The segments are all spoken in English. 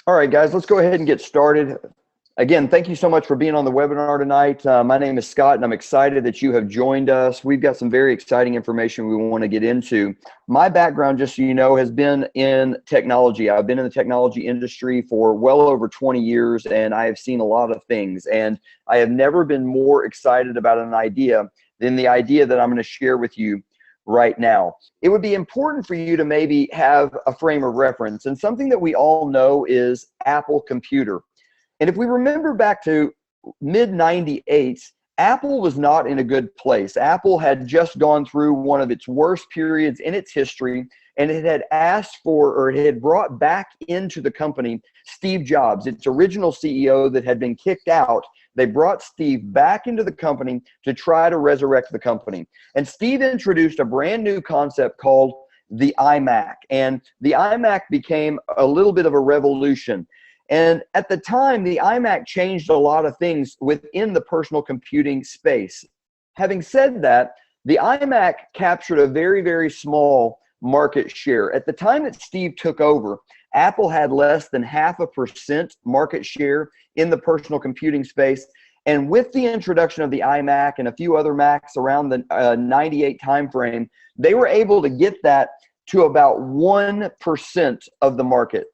All right, guys, let's go ahead and get started. Again, thank you so much for being on the webinar tonight. My name is Scott, and I'm excited that you have joined us. We've got some very exciting information we want to get into. My background, just so you know, has been in technology. I've been in the technology industry for well over 20 years, and I have seen a lot of things. And I have never been more excited about an idea than the idea that I'm going to share with you right now. It would be important for you to maybe have a frame of reference. And something that we all know is Apple Computer. And if we remember back to mid-98, Apple was not in a good place. Apple had just gone through one of its worst periods in its history, and it had asked for, or it had brought back into the company Steve Jobs, its original CEO that had been kicked out. They brought Steve back into the company to try to resurrect the company. And Steve introduced a brand new concept called the iMac. And the iMac became a little bit of a revolution. And at the time, the iMac changed a lot of things within the personal computing space. Having said that, the iMac captured a very, very small market share. At the time that Steve took over, Apple had less than 0.5% market share in the personal computing space. And with the introduction of the iMac and a few other Macs around the 98 timeframe, they were able to get that to about 1% of the market.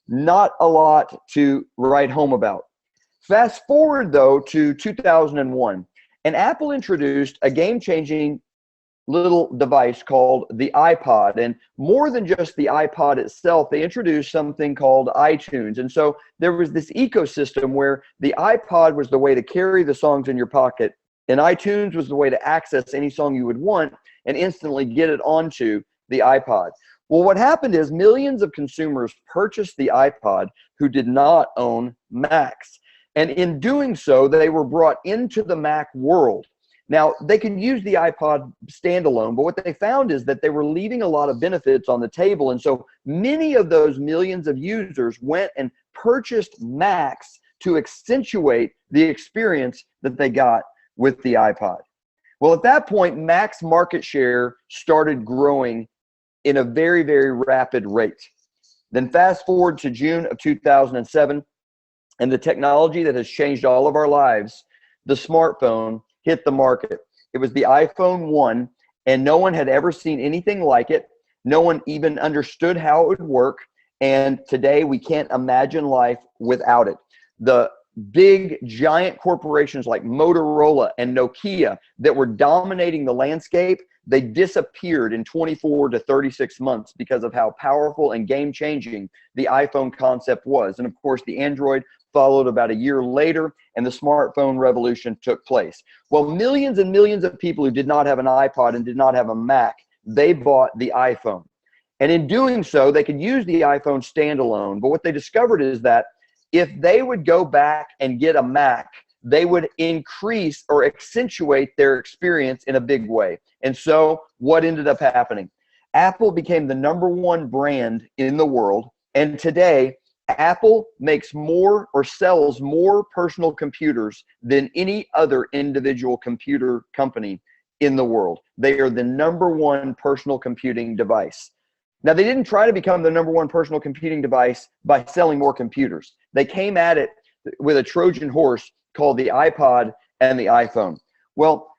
Not a lot to write home about. Fast forward, though, to 2001, and Apple introduced a game-changing little device called the iPod. And more than just the iPod itself, they introduced something called iTunes. And so there was this ecosystem where the iPod was the way to carry the songs in your pocket, and iTunes was the way to access any song you would want and instantly get it onto the iPod. Well, what happened is millions of consumers purchased the iPod who did not own Macs. And in doing so, they were brought into the Mac world. Now, they could use the iPod standalone, but what they found is that they were leaving a lot of benefits on the table. And so many of those millions of users went and purchased Macs to accentuate the experience that they got with the iPod. Well, at that point, Mac's market share started growing in a very, very rapid rate. Then fast forward to June of 2007, and the technology that has changed all of our lives, the smartphone, hit the market. It was the iPhone 1, and no one had ever seen anything like it. No one even understood how it would work, and today we can't imagine life without it. The big, giant corporations like Motorola and Nokia that were dominating the landscape, they disappeared in 24 to 36 months because of how powerful and game-changing the iPhone concept was. And of course, the Android followed about a year later, and the smartphone revolution took place. Well, millions and millions of people who did not have an iPod and did not have a Mac, they bought the iPhone. And in doing so, they could use the iPhone standalone. But what they discovered is that if they would go back and get a Mac, they would increase or accentuate their experience in a big way. And so what ended up happening? Apple became the #1 brand in the world. And today, Apple makes more or sells more personal computers than any other individual computer company in the world. They are the #1 personal computing device. Now, they didn't try to become the #1 personal computing device by selling more computers. They came at it with a Trojan horse called the iPod and the iPhone. Well,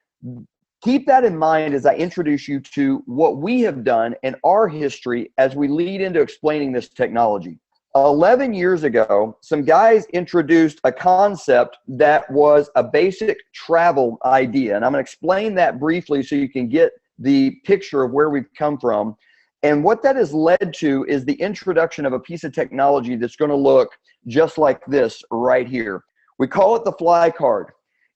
keep that in mind as I introduce you to what we have done in our history as we lead into explaining this technology. 11 years ago, some guys introduced a concept that was a basic travel idea. And I'm going to explain that briefly so you can get the picture of where we've come from. And what that has led to is the introduction of a piece of technology that's going to look just like this right here. We call it the Flye Card.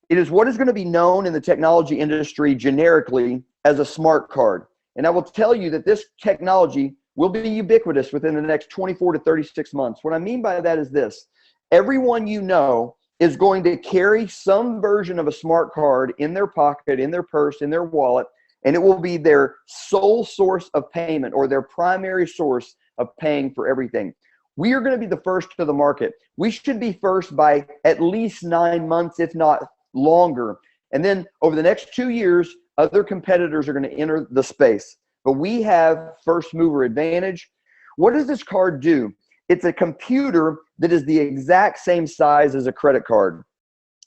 It is what is going to be known in the technology industry generically as a smart card. And I will tell you that this technology will be ubiquitous within the next 24 to 36 months. What I mean by that is this. Everyone you know is going to carry some version of a smart card in their pocket, in their purse, in their wallet, and it will be their sole source of payment or their primary source of paying for everything. We are going to be the first to the market. We should be first by at least 9 months, if not longer. And then over the next 2 years, other competitors are going to enter the space. But we have first mover advantage. What does this card do? It's a computer that is the exact same size as a credit card.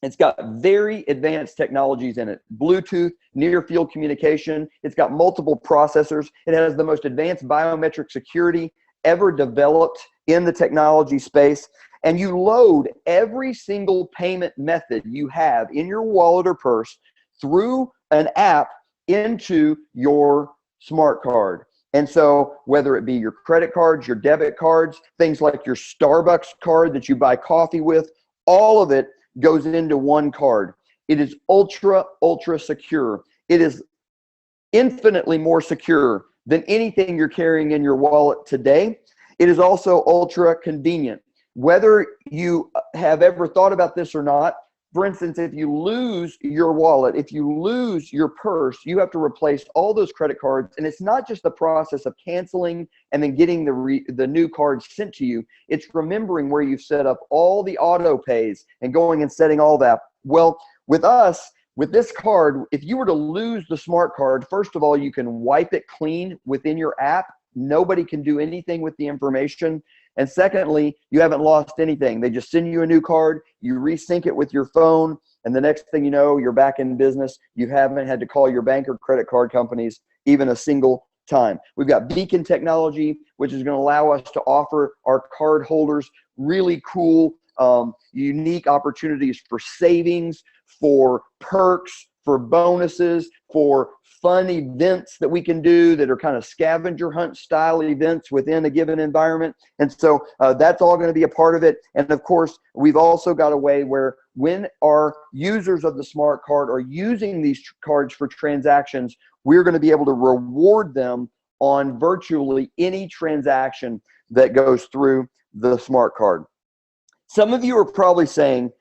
It's got very advanced technologies in it. Bluetooth, near field communication. It's got multiple processors. It has the most advanced biometric security ever developed in the technology space. And you load every single payment method you have in your wallet or purse through an app into your smart card. And so whether it be your credit cards, your debit cards, things like your Starbucks card that you buy coffee with, all of it goes into one card. It is ultra, ultra secure. It is infinitely more secure than anything you're carrying in your wallet today. It is also ultra convenient. Whether you have ever thought about this or not, for instance, if you lose your wallet, if you lose your purse, you have to replace all those credit cards. And it's not just the process of canceling and then getting the new card sent to you. It's remembering where you've set up all the auto pays and going and setting all that. Well, with us, with this card, if you were to lose the smart card, first of all, you can wipe it clean within your app. Nobody can do anything with the information. And secondly, you haven't lost anything. They just send you a new card, you resync it with your phone, and the next thing you know, you're back in business. You haven't had to call your bank or credit card companies even a single time. We've got beacon technology, which is going to allow us to offer our card holders really cool, unique opportunities for savings, for perks, for bonuses, for fun events that we can do that are kind of scavenger hunt style events within a given environment. And so that's all going to be a part of it. And of course, we've also got a way where when our users of the smart card are using these cards for transactions, we're going to be able to reward them on virtually any transaction that goes through the smart card. Some of you are probably saying,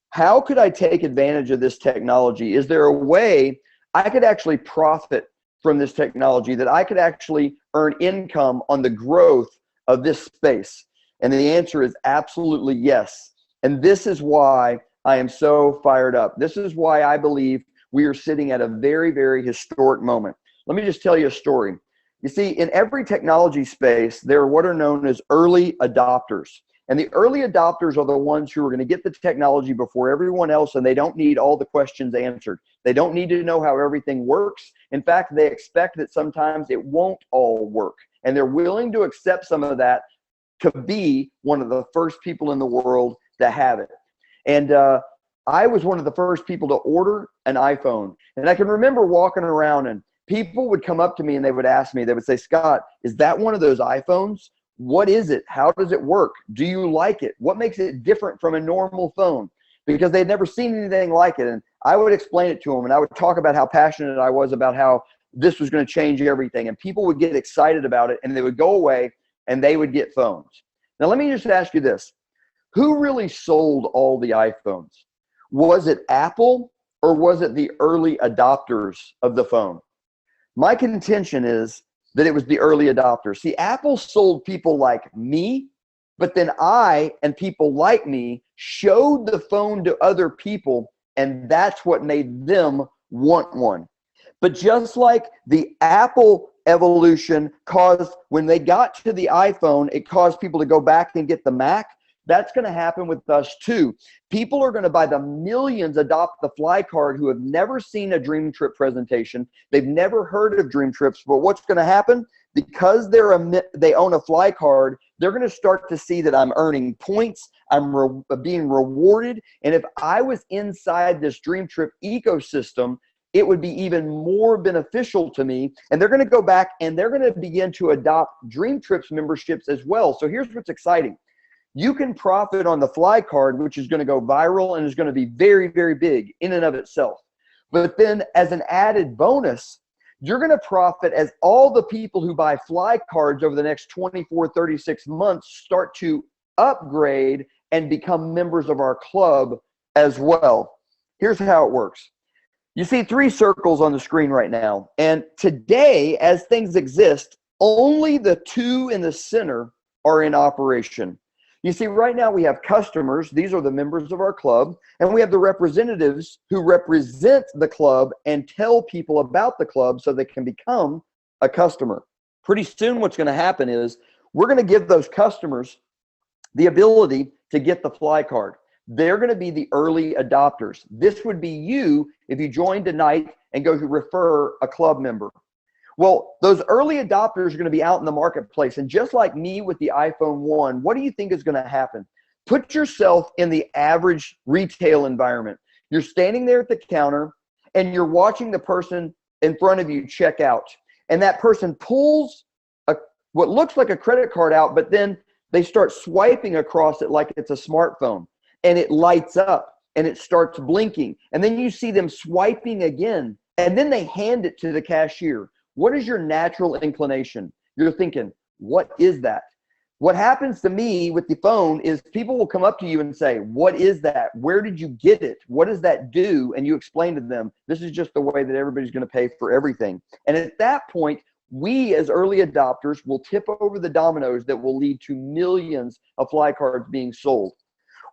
how could I take advantage of this technology? Is there a way I could actually profit from this technology, that I could actually earn income on the growth of this space? And the answer is absolutely yes. And this is why I am so fired up. This is why I believe we are sitting at a very, very historic moment. Let me just tell you a story. You see, in every technology space, there are what are known as early adopters. And the early adopters are the ones who are going to get the technology before everyone else, and they don't need all the questions answered. They don't need to know how everything works. In fact, they expect that sometimes it won't all work. And they're willing to accept some of that to be one of the first people in the world to have it. And I was one of the first people to order an iPhone. And I can remember walking around and people would come up to me and they would ask me, they would say, Scott, is that one of those iPhones? What is it? How does it work? Do you like it? What makes it different from a normal phone? Because they'd never seen anything like it. And I would explain it to them, and I would talk about how passionate I was about how this was going to change everything. And people would get excited about it, and they would go away and they would get phones. Now, let me just ask you this. Who really sold all the iPhones? Was it Apple or was it the early adopters of the phone? My contention is that it was the early adopters. See, Apple sold people like me, but then I and people like me showed the phone to other people, and that's what made them want one. But just like the Apple evolution caused, when they got to the iPhone, it caused people to go back and get the Mac, that's going to happen with us too. People are going to, by the millions, adopt the Flye card who have never seen a Dream Trip presentation. They've never heard of Dream Trips. But what's going to happen? Because they own a Flye card, they're going to start to see that I'm earning points. I'm being rewarded. And if I was inside this Dream Trip ecosystem, it would be even more beneficial to me. And they're going to go back and they're going to begin to adopt Dream Trips memberships as well. So here's what's exciting. You can profit on the Flye card, which is going to go viral and is going to be very, very big in and of itself. But then as an added bonus, you're going to profit as all the people who buy Flye cards over the next 24, 36 months start to upgrade and become members of our club as well. Here's how it works. You see 3 circles on the screen right now. And today, as things exist, only the 2 in the center are in operation. You see, right now we have customers. These are the members of our club. And we have the representatives who represent the club and tell people about the club so they can become a customer. Pretty soon what's going to happen is we're going to give those customers the ability to get the Flye card. They're going to be the early adopters. This would be you if you joined tonight and go to refer a club member. Well, those early adopters are going to be out in the marketplace. And just like me with the iPhone 1, what do you think is going to happen? Put yourself in the average retail environment. You're standing there at the counter and you're watching the person in front of you check out. And that person pulls what looks like a credit card out, but then they start swiping across it like it's a smartphone. And it lights up and it starts blinking. And then you see them swiping again. And then they hand it to the cashier. What is your natural inclination? You're thinking, what is that? What happens to me with the phone is people will come up to you and say, what is that? Where did you get it? What does that do? And you explain to them, this is just the way that everybody's going to pay for everything. And at that point, we as early adopters will tip over the dominoes that will lead to millions of Flye cards being sold.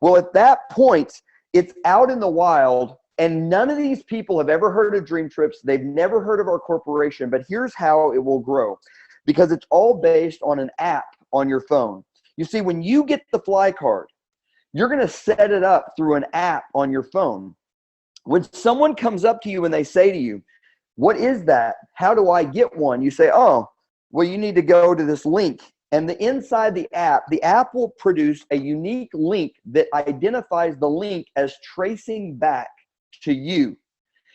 Well, at that point, it's out in the wild, and none of these people have ever heard of Dream Trips. They've never heard of our corporation, but here's how it will grow, because it's all based on an app on your phone. You see, when you get the Flye card, you're going to set it up through an app on your phone. When someone comes up to you and they say to you, what is that? How do I get one? You say, oh, well, you need to go to this link. And inside the app will produce a unique link that identifies the link as tracing back to you.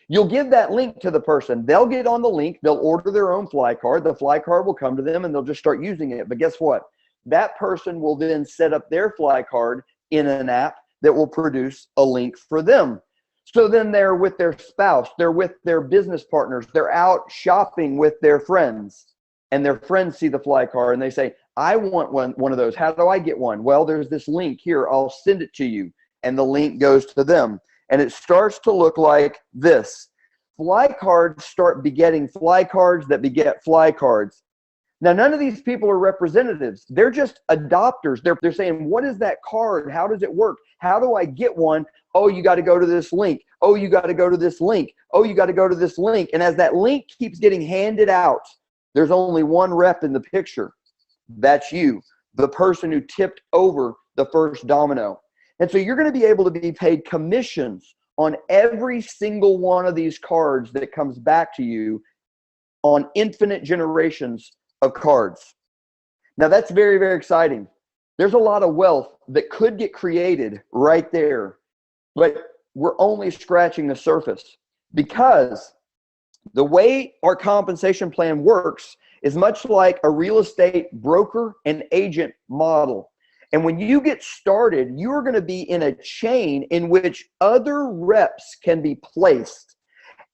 You'll give that link to the person. They'll get on the link. They'll order their own Flye card. The Flye card will come to them and they'll just start using it. But guess what? That person will then set up their Flye card in an app that will produce a link for them. So then they're with their spouse. They're with their business partners. They're out shopping with their friends. And their friends see the Flye card and they say, I want one of those. How do I get one? Well, there's this link here. I'll send it to you. And the link goes to them. And it starts to look like this. Flye cards start begetting Flye cards that beget Flye cards. Now, none of these people are representatives. They're just adopters. They're saying, what is that card? How does it work? How do I get one? Oh, you got to go to this link. Oh, you got to go to this link. Oh, you got to go to this link. And as that link keeps getting handed out, there's only one rep in the picture. That's you, the person who tipped over the first domino. And so you're going to be able to be paid commissions on every single one of these cards that comes back to you on infinite generations of cards. Now that's very, very exciting. There's a lot of wealth that could get created right there, but we're only scratching the surface, because the way our compensation plan works is much like a real estate broker and agent model. And when you get started, you are going to be in a chain in which other reps can be placed.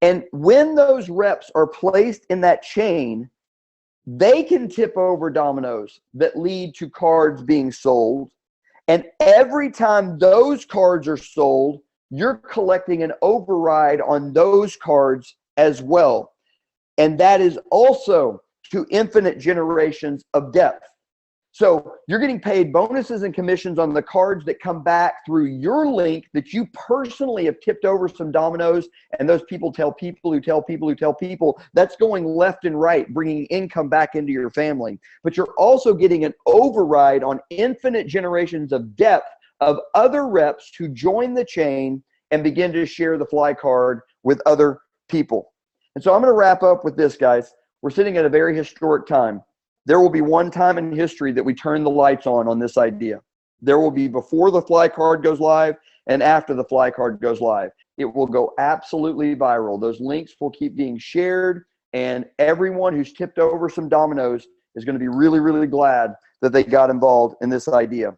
And when those reps are placed in that chain, they can tip over dominoes that lead to cards being sold. And every time those cards are sold, you're collecting an override on those cards as well. And that is also to infinite generations of depth. So you're getting paid bonuses and commissions on the cards that come back through your link that you personally have tipped over some dominoes, and those people tell people who tell people who tell people. That's going left and right, bringing income back into your family. But you're also getting an override on infinite generations of depth of other reps who join the chain and begin to share the Flye card with other people. And so I'm going to wrap up with this, guys. We're sitting at a very historic time. There will be one time in history that we turn the lights on this idea. There will be before the Flye card goes live and after the Flye card goes live. It will go absolutely viral. Those links will keep being shared, and everyone who's tipped over some dominoes is going to be really, really glad that they got involved in this idea.